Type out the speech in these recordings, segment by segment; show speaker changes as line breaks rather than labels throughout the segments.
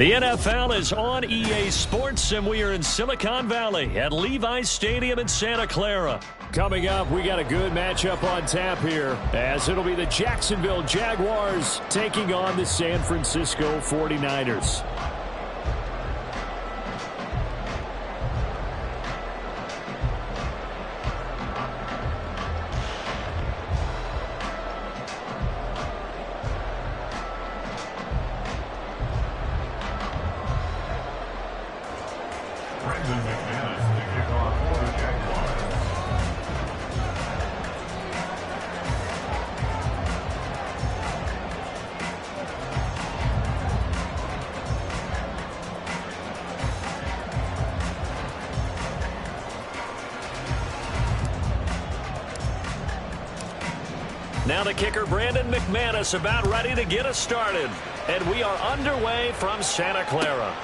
The NFL is on EA Sports, and we are in Silicon Valley at Levi's Stadium in Santa Clara.
Coming up, we got a good matchup on tap here, as it'll be the Jacksonville Jaguars taking on the San Francisco 49ers.
Now the kicker, Brandon McManus, about ready to get us started. And we are underway from Santa Clara.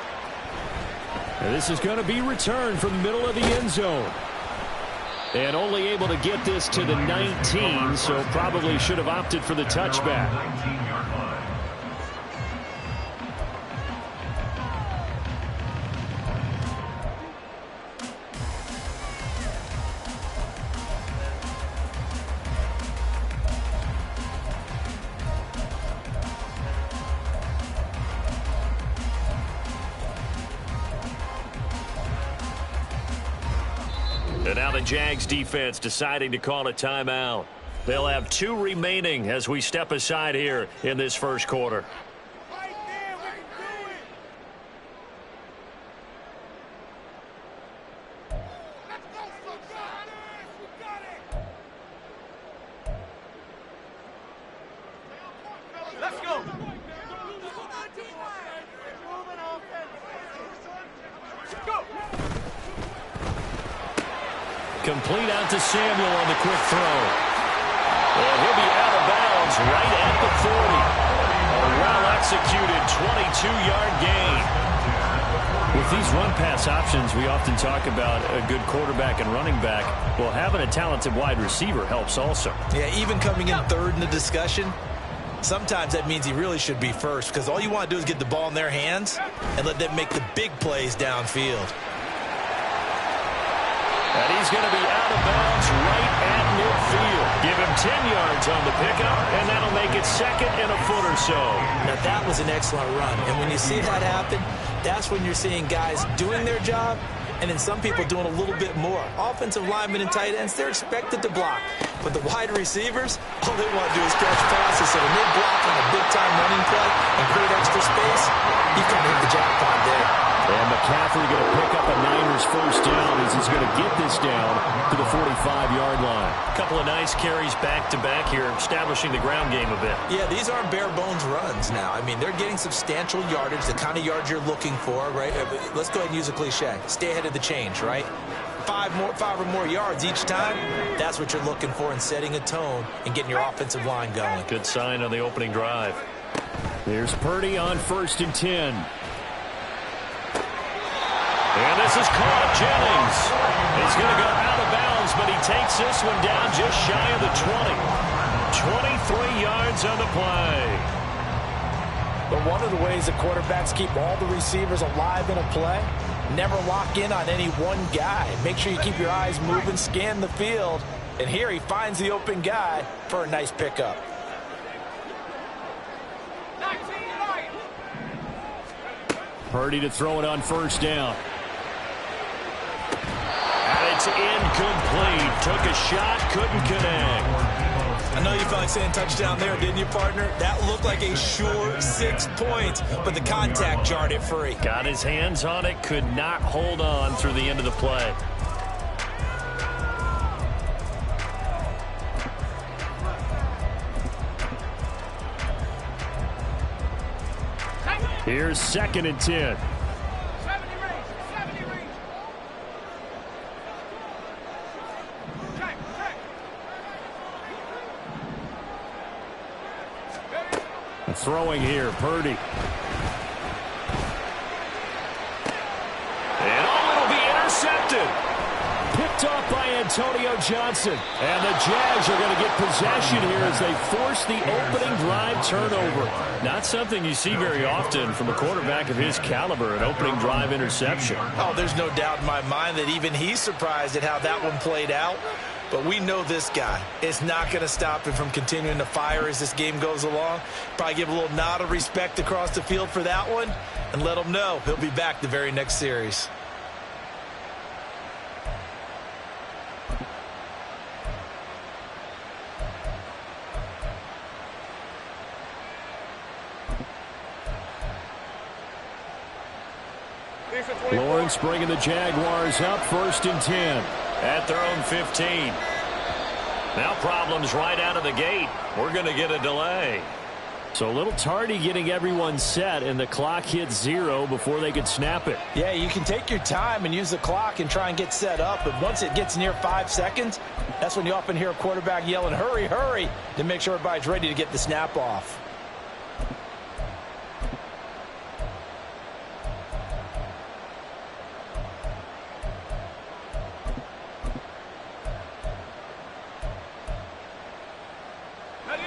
And this is going to be returned from the middle of the end zone. And only able to get this to the 19, so probably should have opted for the touchback.
And now the Jags defense deciding to call a timeout. They'll have 2 remaining as we step aside here in this first quarter. Complete out to Samuel on the quick throw. And he'll be out of bounds right at the 40. A well-executed 22-yard gain. With these run-pass options, we often talk about a good quarterback and running back. Well, having a talented wide receiver helps also.
Yeah, even coming in third in the discussion, sometimes that means he really should be first, because all you want to do is get the ball in their hands and let them make the big plays downfield.
And he's going to be out of bounds right at midfield. Give him 10 yards on the pickup, and that'll make it second and a foot or so.
Now, that was an excellent run. And when you see that happen, that's when you're seeing guys doing their job, and then some people doing a little bit more. Offensive linemen and tight ends, they're expected to block. But the wide receivers, all they want to do is catch passes. So when they block on a big-time running play and create extra space, you can hit the jackpot there.
And McCaffrey going to pick up a Niners first down as he's going to get this down to the 45-yard line.
A couple of nice carries back-to-back here, establishing the ground game a bit.
Yeah, these aren't bare-bones runs now. I mean, they're getting substantial yardage, the kind of yards you're looking for, right? Let's go ahead and use a cliche. Stay ahead of the change, right? 5 or more yards each time, that's what you're looking for in setting a tone and getting your offensive line going.
Good sign on the opening drive.
There's Purdy on 1st and 10.
And this is caught. Jennings. He's going to go out of bounds, but he takes this one down just shy of the 20. 23 yards on the play.
But one of the ways that quarterbacks keep all the receivers alive in a play, never lock in on any one guy. Make sure you keep your eyes moving, scan the field. And here he finds the open guy for a nice pickup.
Purdy to throw it on 1st down.
It's incomplete. Took a shot, couldn't connect.
I know you felt like saying touchdown there, didn't you, partner? That looked like a sure 6 points, but the contact jarred it free.
Got his hands on it, could not hold on through the end of the play.
Here's 2nd and 10. Throwing here, Purdy.
And it'll be intercepted.
Picked off by Antonio Johnson. And the Jags are going to get possession here as they force the opening drive turnover. Not something you see very often from a quarterback of his caliber, an opening drive interception.
Oh, there's no doubt in my mind that even he's surprised at how that one played out. But we know this guy is not going to stop him from continuing to fire as this game goes along. Probably give a little nod of respect across the field for that one and let him know he'll be back the very next series.
Lawrence bringing the Jaguars up 1st and 10.
At their own 15. Now problems right out of the gate. We're going to get a delay.
So a little tardy getting everyone set, and the clock hits 0 before they could snap it.
Yeah, you can take your time and use the clock and try and get set up, but once it gets near 5 seconds, that's when you often hear a quarterback yelling, hurry, hurry, to make sure everybody's ready to get the snap off.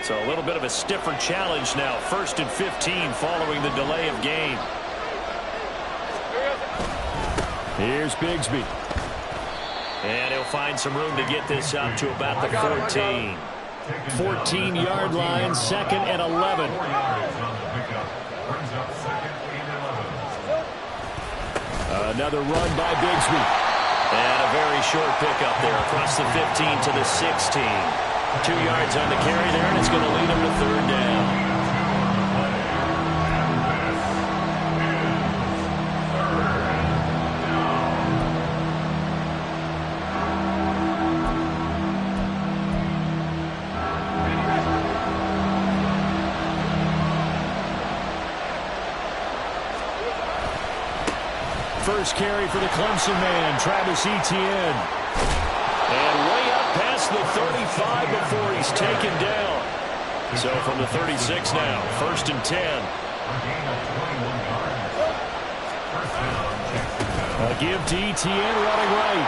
So a little bit of a stiffer challenge now. 1st and 15 following the delay of game.
Here's Bigsby.
And he'll find some room to get this up to about the 14.
14-yard line, 2nd and 11. Another run by Bigsby.
And a very short pickup there across the 15 to the 16. 2 yards on the carry there, and it's going to lead him to 3rd down.
First carry for the Clemson man, Travis Etienne.
And way up past the 35 before he's taken down. So from the 36 now, 1st and 10.
A give to Etienne running right.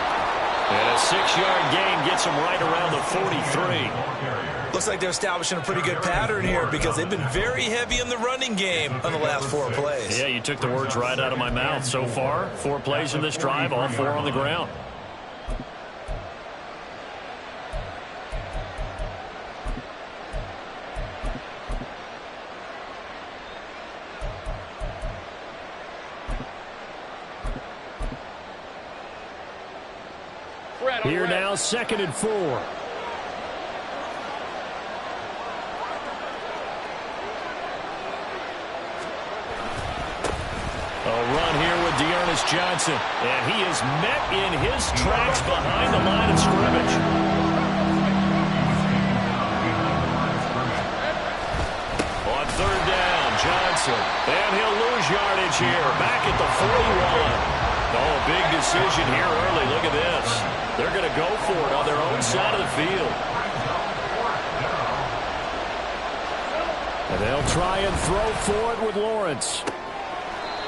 And a 6-yard gain gets him right around the 43.
Looks like they're establishing a pretty good pattern here because they've been very heavy in the running game on the last 4 plays.
Yeah, you took the words right out of my mouth. So far, 4 plays in this drive, all 4 on the ground.
Here now, 2nd and 4.
A run here with D'Ernest Johnson. And he is met in his tracks behind the line of scrimmage. On 3rd down, Johnson. And he'll lose yardage here. Back at the 41. Oh, big decision here early. Look at this. They're going to go for it on their own side of the field.
And they'll try and throw for it with Lawrence.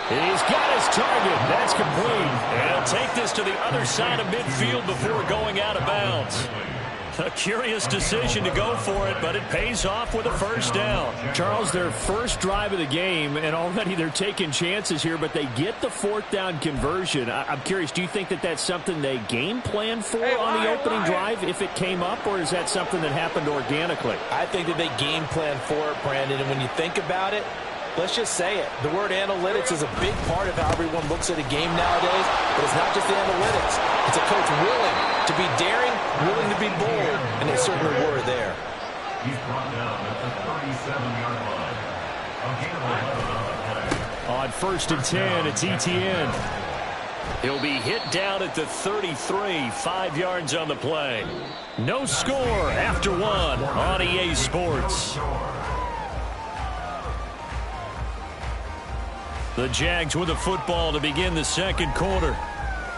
He's got his target. That's complete.
And he'll take this to the other side of midfield before going out of bounds. A curious decision to go for it, but it pays off with a 1st down.
Charles, their first drive of the game, and already they're taking chances here, but they get the 4th down conversion. I'm curious, do you think that that's something they game plan for on the opening drive if it came up, or is that something that happened organically?
I think that they game plan for it, Brandon, and when you think about it, let's just say it. The word analytics is a big part of how everyone looks at a game nowadays, but it's not just the analytics. It's a coach willing to be daring, willing to be bold, and they certainly were there.
He's brought down at the 37-yard line.
On 1st and 10, it's Etienne.
He'll be hit down at the 33, 5 yards on the play. No score after 1 on EA Sports. The Jags with the football to begin the 2nd quarter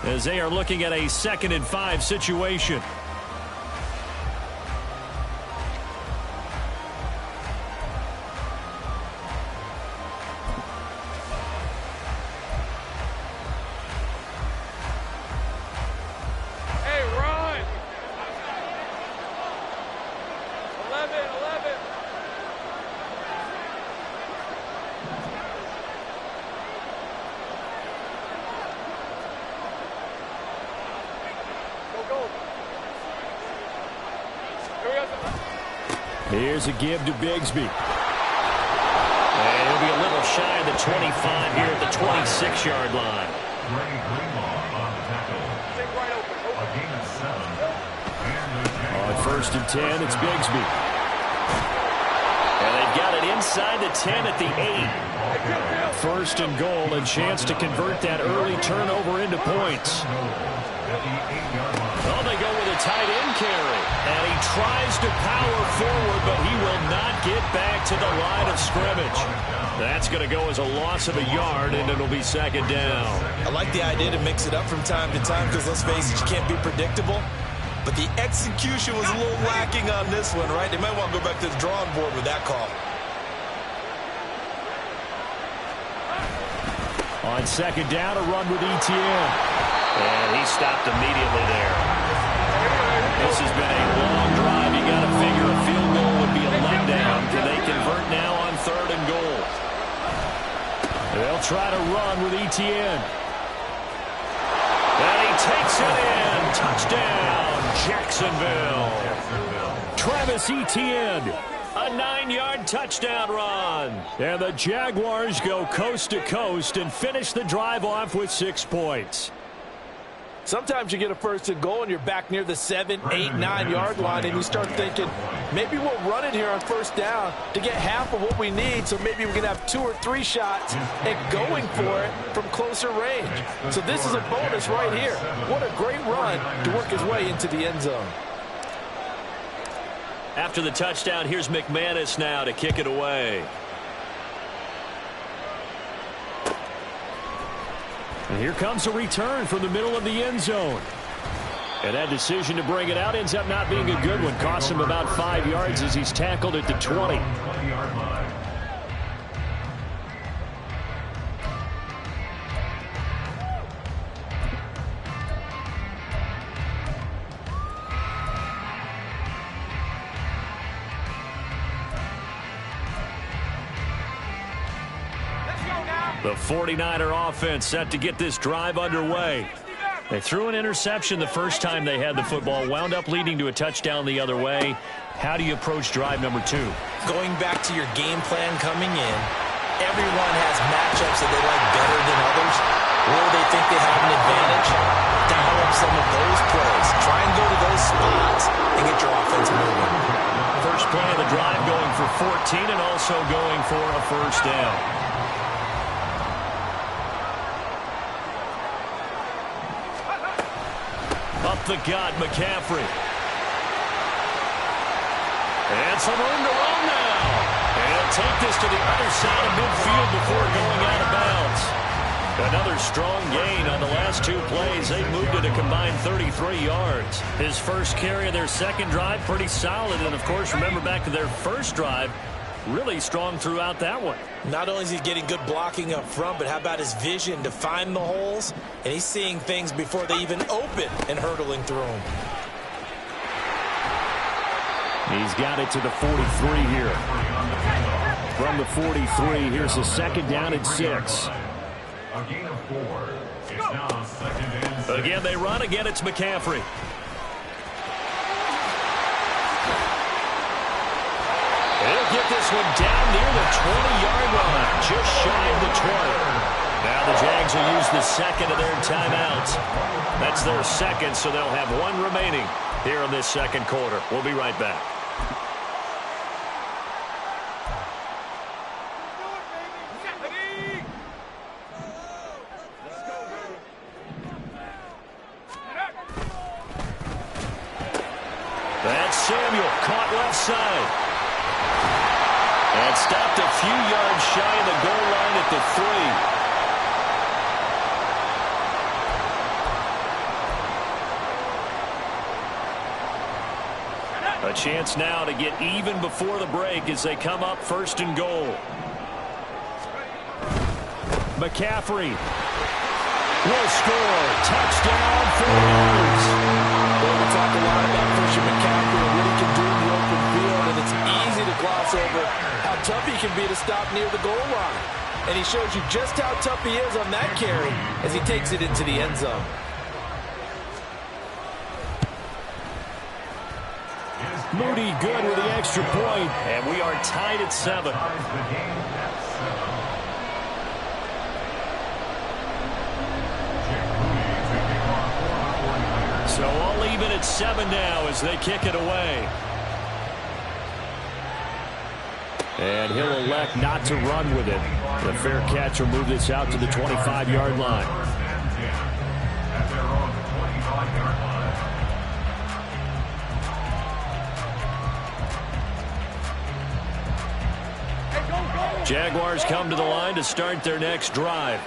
as they are looking at a 2nd and 5 situation.
Here's a give to Bigsby.
And he'll be a little shy of the 25 here at the 26-yard line.
On 1st and 10, it's Bigsby.
And they've got it inside the 10 at the 8.
1st and goal, and chance to convert that early turnover into points.
Oh, they go with a tight end carry. And he tries to power forward, but he will not get back to the line of scrimmage. That's going to go as a loss of a yard, and it'll be 2nd down.
I like the idea to mix it up from time to time because, let's face it, you can't be predictable. But the execution was a little lacking on this one, right? They might want to go back to the drawing board with that call.
On 2nd down, a run with Etienne.
And he stopped immediately there. This has been a long drive. You got to figure a field goal would be a letdown. Can they convert now on 3rd and goal?
They'll try to run with Etienne.
And he takes it in. Touchdown, Jacksonville.
Travis Etienne.
A 9-yard touchdown run.
And the Jaguars go coast to coast and finish the drive off with 6 points.
Sometimes you get a 1st and goal and you're back near the 7, 8, 9-yard line, and you start thinking, maybe we'll run it here on 1st down to get half of what we need, so maybe we can have 2 or 3 shots at going for it from closer range. So this is a bonus right here. What a great run to work his way into the end zone.
After the touchdown, here's McManus now to kick it away.
And here comes a return from the middle of the end zone. And that decision to bring it out ends up not being a good one. Costs him about 5 yards as he's tackled at the 20.
The 49er offense set to get this drive underway. They threw an interception the first time they had the football, wound up leading to a touchdown the other way. How do you approach drive number 2?
Going back to your game plan coming in, everyone has matchups that they like better than others. Where they think they have an advantage, dial up some of those plays. Try and go to those spots and get your offense moving.
First play of the drive going for 14 and also going for a 1st down. Up the gut, McCaffrey. And some room to run now. And he'll take this to the other side of midfield before going out of bounds. Another strong gain on the last 2 plays. They moved it a combined 33 yards. His first carry of their 2nd drive, pretty solid. And, of course, remember back to their 1st drive, really strong throughout that one.
Not only is he getting good blocking up front, but how about his vision to find the holes? And he's seeing things before they even open and hurdling through them.
He's got it to the 43 here. From the 43, here's a 2nd down and 6.
A gain of 4. It's now 2nd and 6.
Again, they run. Again, it's McCaffrey. He'll get this one down near the 20-yard line, just shy of the 20. Now the Jags will use the 2nd of their timeouts. That's their 2nd, so they'll have 1 remaining here in this 2nd quarter. We'll be right back. That's Samuel, caught left side. And stopped a few yards shy of the goal line at the 3. A chance now to get even before the break as they come up 1st and goal.
McCaffrey will score. Touchdown, 4 yards.
Well, we talked a lot about Christian McCaffrey and what he can do in the open field, and it's easy to gloss over how tough he can be to stop near the goal line. And he shows you just how tough he is on that carry as he takes it into the end zone.
His
Moody good with the extra point.
And we are tied at 7. So all even at 7 now as they kick it away.
And he'll elect not to run with it. The fair catch will move this out to the 25-yard line.
Jaguars come to the line to start their next drive.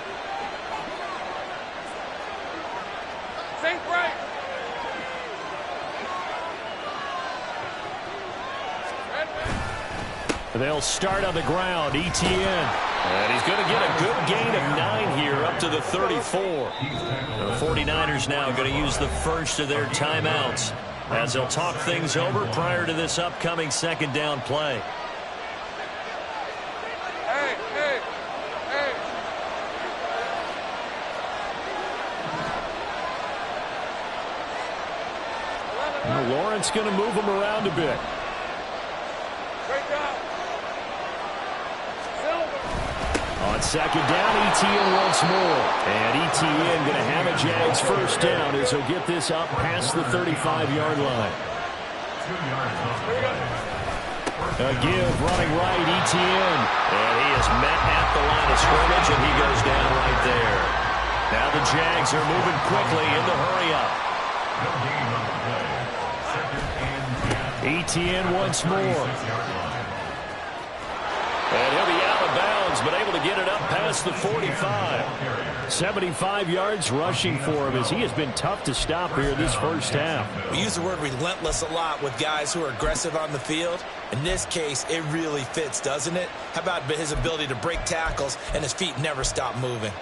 They'll start on the ground. Etienne.
And he's going to get a good gain of 9 here up to the 34. The 49ers now going to use the first of their timeouts as they'll talk things over prior to this upcoming second down play.
Well, Lawrence going to move him around a bit. On second down, Etienne once more. And Etienne going to have a Jags first down as he'll get this up past the 35-yard line. A give running right, Etienne.
And he is met at the line of scrimmage, and he goes down right there. Now the Jags are moving quickly in the hurry-up.
Etienne once more.
And he'll be out of bounds, but able to get it up past the 45.
75 yards rushing for him as he has been tough to stop here this first half.
We use the word relentless a lot with guys who are aggressive on the field. In this case, it really fits, doesn't it? How about his ability to break tackles and his feet never stop moving?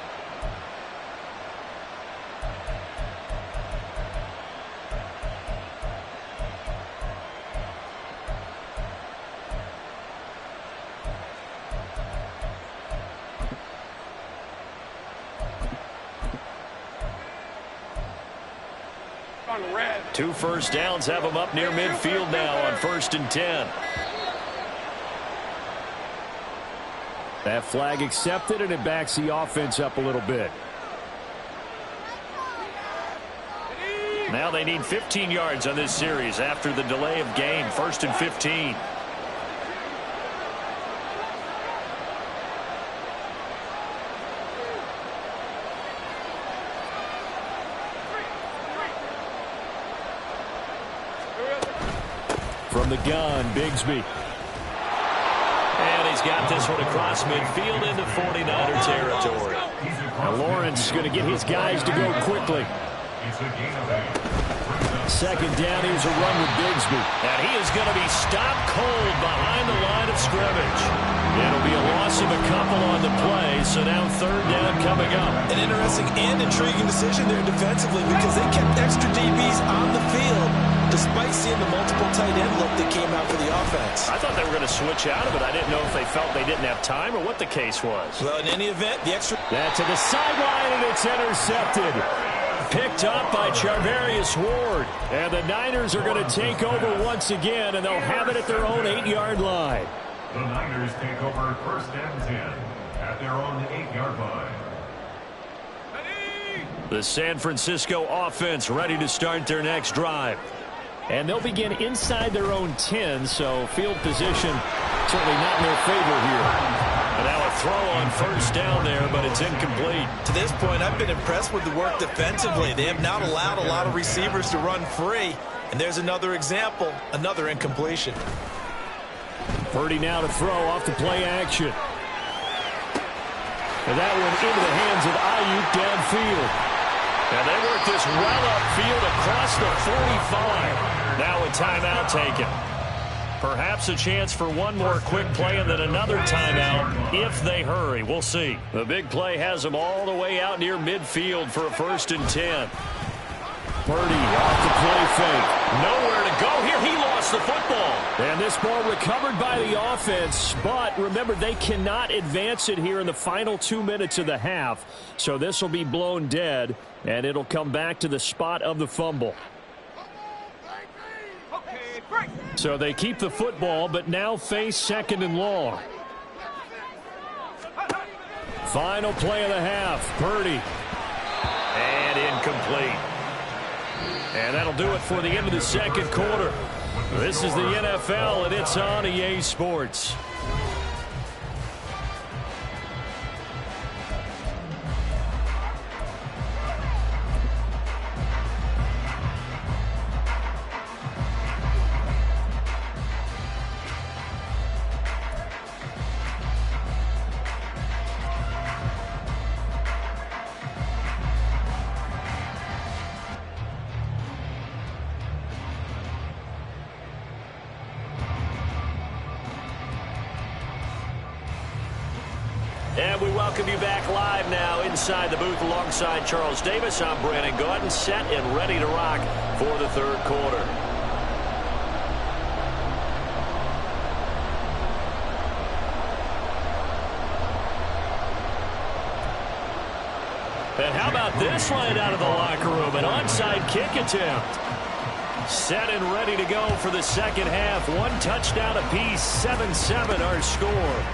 Two first downs have him up near midfield now on 1st and 10.
That flag accepted, and it backs the offense up a little bit.
Now they need 15 yards on this series after the delay of game. 1st and 15.
From the gun, Bigsby.
And he's got this one across midfield into 49er territory.
Now Lawrence is going to get his guys to go quickly. Second down, here's a run with Bigsby.
And he is going to be stopped cold behind the line of scrimmage. It'll be a loss of a couple on the play, so now 3rd down coming up.
An interesting and intriguing decision there defensively because they kept extra DBs on the field despite seeing the multiple tight end look that came out for the offense.
I thought they were going to switch out of it. I didn't know if they felt they didn't have time or what the case was.
Well, in any event, the extra...
That to the sideline, and it's intercepted. Picked up by Charvarius Ward. And the Niners are going to take over once again, and they'll have it at their own 8-yard line.
The Niners take over 1st and 10 at their own 8-yard line.
The San Francisco offense ready to start their next drive.
And they'll begin inside their own 10, so field position certainly not in their favor here.
And now a throw on 1st down there, but it's incomplete.
To this point, I've been impressed with the work defensively. They have not allowed a lot of receivers to run free. And there's another example, another incompletion.
Purdy now to throw off the play action. And that one into the hands of Ayuk downfield.
And they work this well upfield across the 45. Now a timeout taken. Perhaps a chance for one more quick play and then another timeout if they hurry. We'll see. The big play has them all the way out near midfield for a 1st and 10.
Purdy off the play fake.
Nowhere to go here. He lost the football.
And this ball recovered by the offense. But remember, they cannot advance it here in the final 2 minutes of the half. So this will be blown dead, and it'll come back to the spot of the fumble.
Okay, break.
So they keep the football, but now face 2nd and long. Final play of the half. Purdy.
And incomplete. And that'll do it for the end of the 2nd quarter. This is the NFL, and it's on EA Sports. And we welcome you back live now inside the booth alongside Charles Davis. I'm Brandon Gaudin, set and ready to rock for the 3rd quarter. And how about this line out of the locker room? An onside kick attempt. Set and ready to go for the 2nd half. 1 touchdown apiece, 7-7 our score.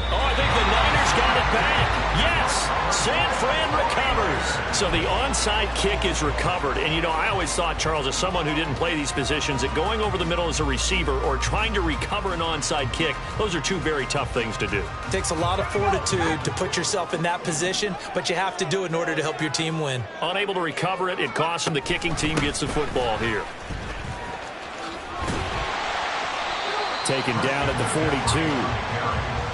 Oh, I think the Niners got it back. Yes, San Fran recovers. So the onside kick is recovered. And, you know, I always thought, Charles, as someone who didn't play these positions, that going over the middle as a receiver or trying to recover an onside kick, those are 2 very tough things to do.
It takes a lot of fortitude to put yourself in that position, but you have to do it in order to help your team win.
Unable to recover it, it costs them. The kicking team gets the football here.
Taken down at the 42.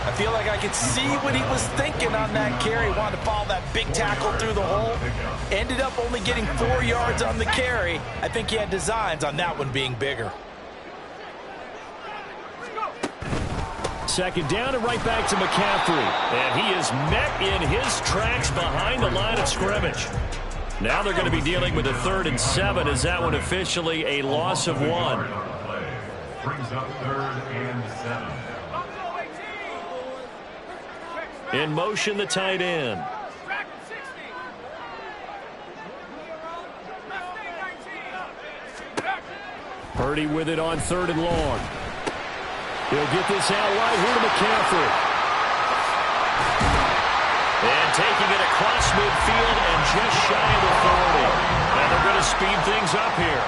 I feel like I could see what he was thinking on that carry. Wanted to follow that big tackle through the hole. Ended up only getting 4 yards on the carry. I think he had designs on that one being bigger.
2nd down and right back to McCaffrey.
And he is met in his tracks behind the line of scrimmage. Now they're going to be dealing with a 3rd and 7 as that one officially a loss of 1.
Brings up 3rd and 7.
In motion, the tight end.
Purdy with it on 3rd and long. He'll get this out right here to McCaffrey.
And taking it across midfield and just shy of the 40. And they're going to speed things up here.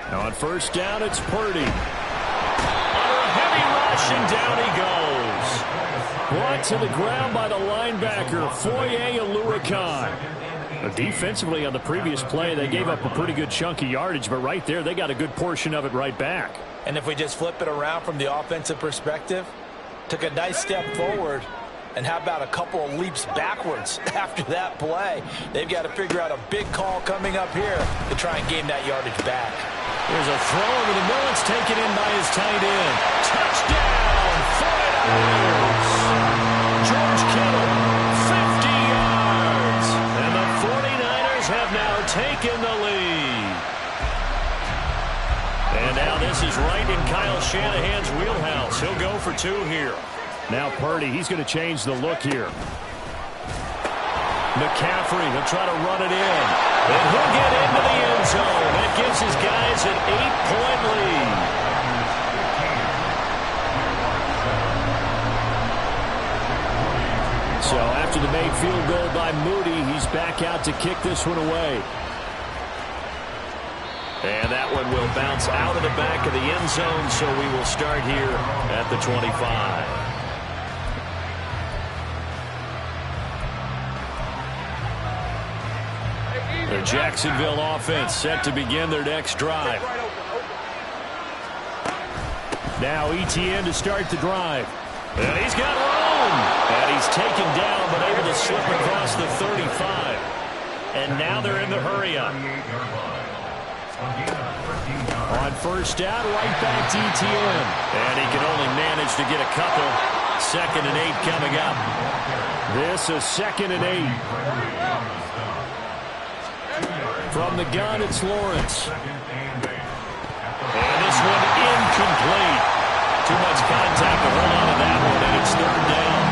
On 1st down, it's Purdy.
Under a heavy rush, and down he goes.
Brought to the ground by the linebacker, Foye Oluokun. Defensively on the previous play, they gave up a pretty good chunk of yardage, but right there, they got a good portion of it right back.
And if we just flip it around from the offensive perspective, took a nice step forward, and how about a couple of leaps backwards after that play? They've got to figure out a big call coming up here to try and gain that yardage back.
There's a throw over the middle. It's taken in by his tight end. Touchdown, 49ers. George Kittle, 50 yards. And the 49ers have now taken the lead. And now this is right in Kyle Shanahan's wheelhouse. He'll go for 2 here.
Now Purdy, he's going to change the look here.
McCaffrey, he'll try to run it in. And he'll get into the end zone. That gives his guys an 8-point lead.
So after the made field goal by Moody, he's back out to kick this one away.
And that one will bounce out of the back of the end zone, so we will start here at the 25. The Jacksonville offense set to begin their next drive.
Now ETN to start the drive.
And he's got room. And he's taken down, but able to slip across the 35. And now they're in the hurry-up.
On 1st down, right back to ETN.
And he can only manage to get a couple. 2nd and 8 coming up.
This is 2nd and 8. From the gun, it's Lawrence.
And this one incomplete. Too much contact to hold on to that one, and it's third down.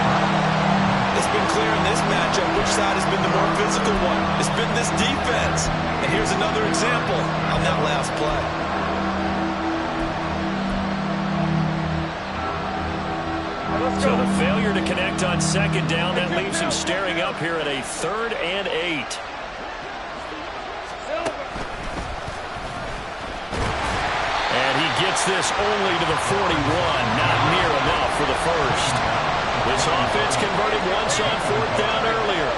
It's been clear in this matchup which side has been the more physical one. It's been this defense. And here's another example on that last play.
So the failure to connect on second down, that leaves him staring up here at a 3rd and 8. And he gets this only to the 41, not near enough for the first. This offense converted once on 4th down earlier.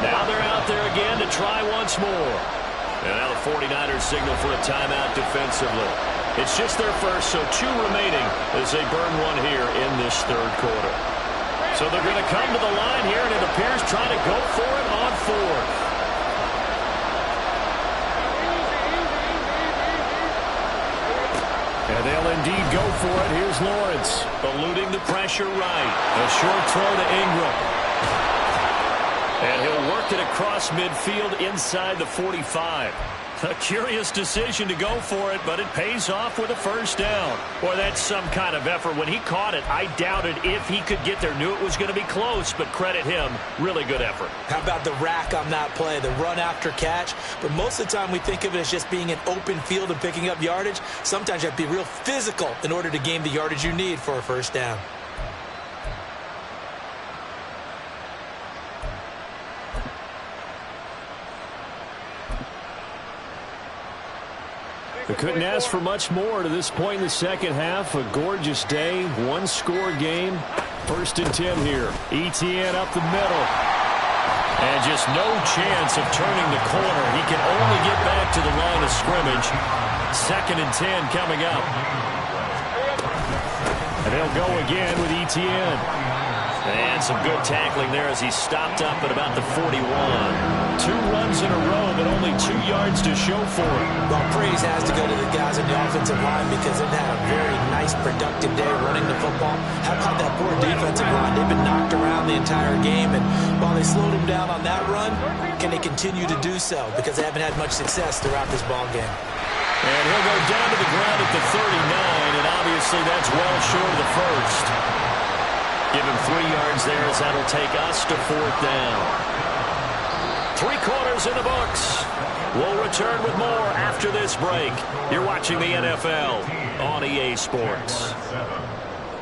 Now they're out there again to try once more. And now the 49ers signal for a timeout defensively. It's just their first, so 2 remaining as they burn one here in this 3rd quarter. So they're going to come to the line here, and it appears trying to go for it on 4th. And they'll indeed go for it. Here's Lawrence, eluding the pressure right. A short throw to Ingram. And he'll work it across midfield inside the 45. A curious decision to go for it, but it pays off with a first down. Boy, that's some kind of effort. When he caught it, I doubted if he could get there. Knew it was going to be close, but credit him. Really good effort.
How about the rack on that play, the run after catch? But most of the time we think of it as just being an open field and picking up yardage. Sometimes you have to be real physical in order to gain the yardage you need for a first down.
They couldn't ask for much more to this point in the second half. A gorgeous day, 1-score game. 1st and 10 here. Etienne up the middle.
And just no chance of turning the corner. He can only get back to the line of scrimmage. 2nd and 10 coming up.
And they'll go again with Etienne.
And some good tackling there as he stopped up at about the 41. 2 runs in a row, but only 2 yards to show for it.
Well, praise has to go to the guys on the offensive line because they've had a very nice, productive day running the football. How about that poor defensive line? They've been knocked around the entire game, and while they slowed him down on that run, can they continue to do so? Because they haven't had much success throughout this ball game.
And he'll go down to the ground at the 39, and obviously that's well short of the first. Give him 3 yards there as that'll take us to 4th down. 3 quarters in the books. We'll return with more after this break. You're watching the NFL on EA Sports.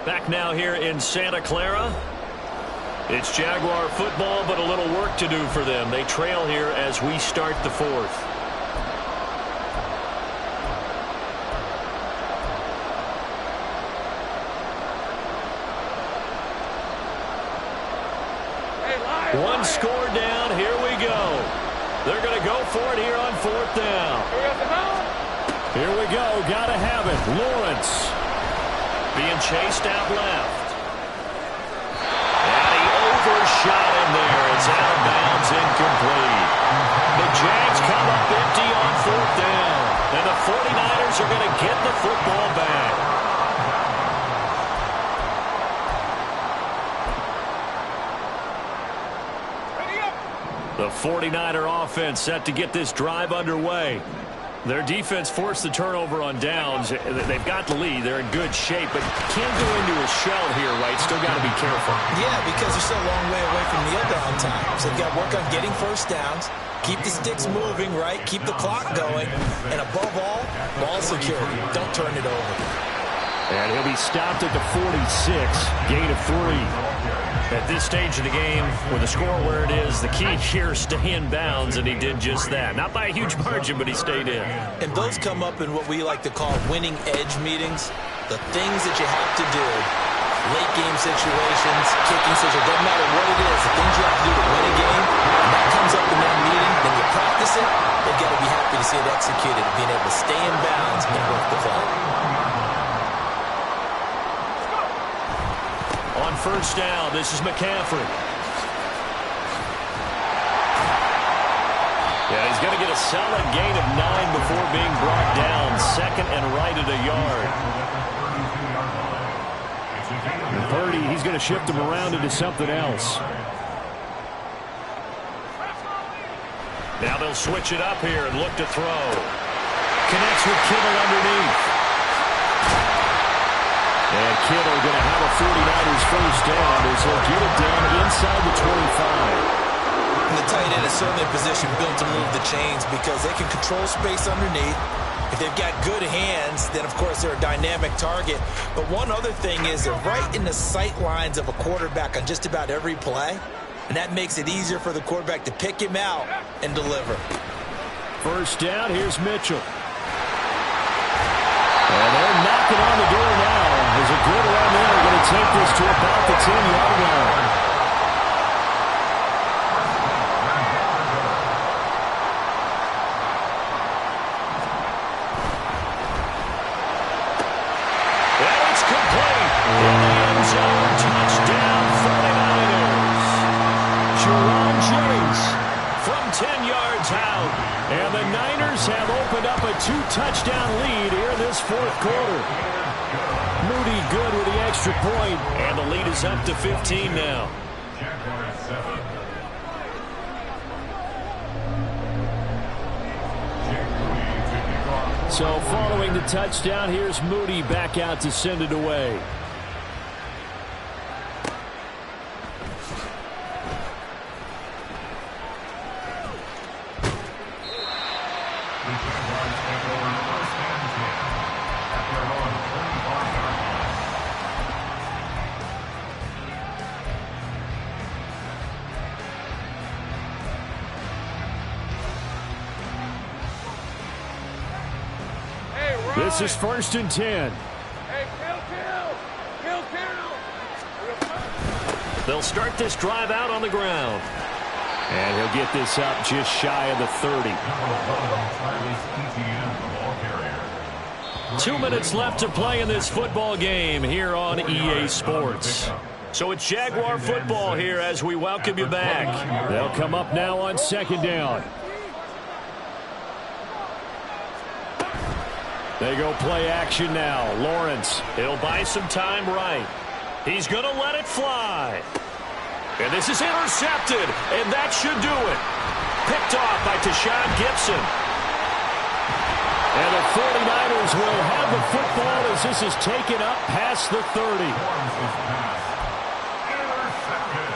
Back now here in Santa Clara. It's Jaguar football, but a little work to do for them. They trail here as we start the 4th. One score down. Here we go. They're going to go for it here on 4th down.
Here we go. Got to have it. Lawrence
being chased out left. And he overshot him there. It's out of bounds, incomplete. The Jags come up empty on 4th down. And the 49ers are going to get the football back. The 49er offense set to get this drive underway. Their defense forced the turnover on downs. They've got the lead. They're in good shape, but can't go into a shell here, right? Still got to be careful.
Yeah, because they're still a long way away from kneel down time. So they've got to work on getting first downs, keep the sticks moving, right? Keep the clock going. And above all, ball security. Don't turn it over.
And he'll be stopped at the 46. Gain of 3.
At this stage of the game, with the score where it is, the key here is stay in bounds, and he did just that. Not by a huge margin, but he stayed in.
And those come up in what we like to call winning edge meetings. The things that you have to do, late game situations, kicking situations, doesn't matter what it is, the things you have to do to win a game, and that comes up in that meeting, then you practice it, they've got to be happy to see it executed, being able to stay in bounds and work the clock.
On 1st down, this is McCaffrey. Yeah, he's going to get a solid gain of 9 before being brought down. 2nd and right at a yard.
And Purdy, he's going to shift him around into something else.
Now they'll switch it up here and look to throw. Connects with Kittle underneath.
And Kittle going to have a 49ers first down as he'll get it down inside the 25.
And the tight end is certainly a position built to move the chains because they can control space underneath. If they've got good hands, then, of course, they're a dynamic target. But one other thing is they're right in the sight lines of a quarterback on just about every play, and that makes it easier for the quarterback to pick him out and deliver.
First down, here's Mitchell. And they're knocking on the door now. There's a good run there. Going to take this to about the 10-yard line.
And it's complete. In the end zone, touchdown 49ers. Jerome Chase from 10 yards out.
And the Niners have opened up a 2-touchdown lead here in this fourth quarter. Moody good with the extra point.
And the lead is up to 15 now.
Jaguars 7. Jake Moody to kick off.
So following the touchdown, here's Moody back out to send it away.
The Jaguars take over first and 10 at their own 25-yard line.
This is first and 10.
They'll start this drive out on the ground.
And he'll get this up just shy of the 30.
Travis Etienne, the ball carrier.
2 minutes left to play in this football game here on EA Sports. So it's Jaguar football here as we welcome you back.
They'll come up now on second down. They go play action now. Lawrence.
He'll buy some time right. He's going to let it fly. And this is intercepted, and that should do it. Picked off by Tashawn Gibson.
And the 49ers will have the football as this is taken up past the 30.
Intercepted.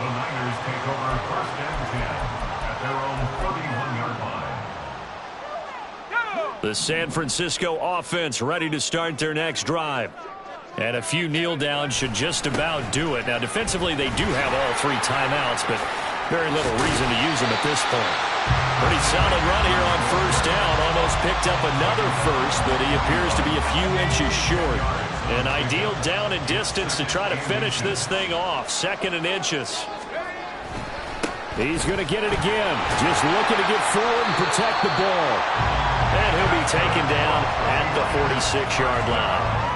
The Niners take over first and 10 at their own 31-yard line.
The San Francisco offense ready to start their next drive. And a few kneel downs should just about do it. Now, defensively, they do have all 3 timeouts, but very little reason to use them at this point. Pretty solid run here on first down. Almost picked up another first, but he appears to be a few inches short. An ideal down and distance to try to finish this thing off. 2nd and inches.
He's going to get it again. Just looking to get forward and protect the ball.
And he'll be taken down at the 46-yard line.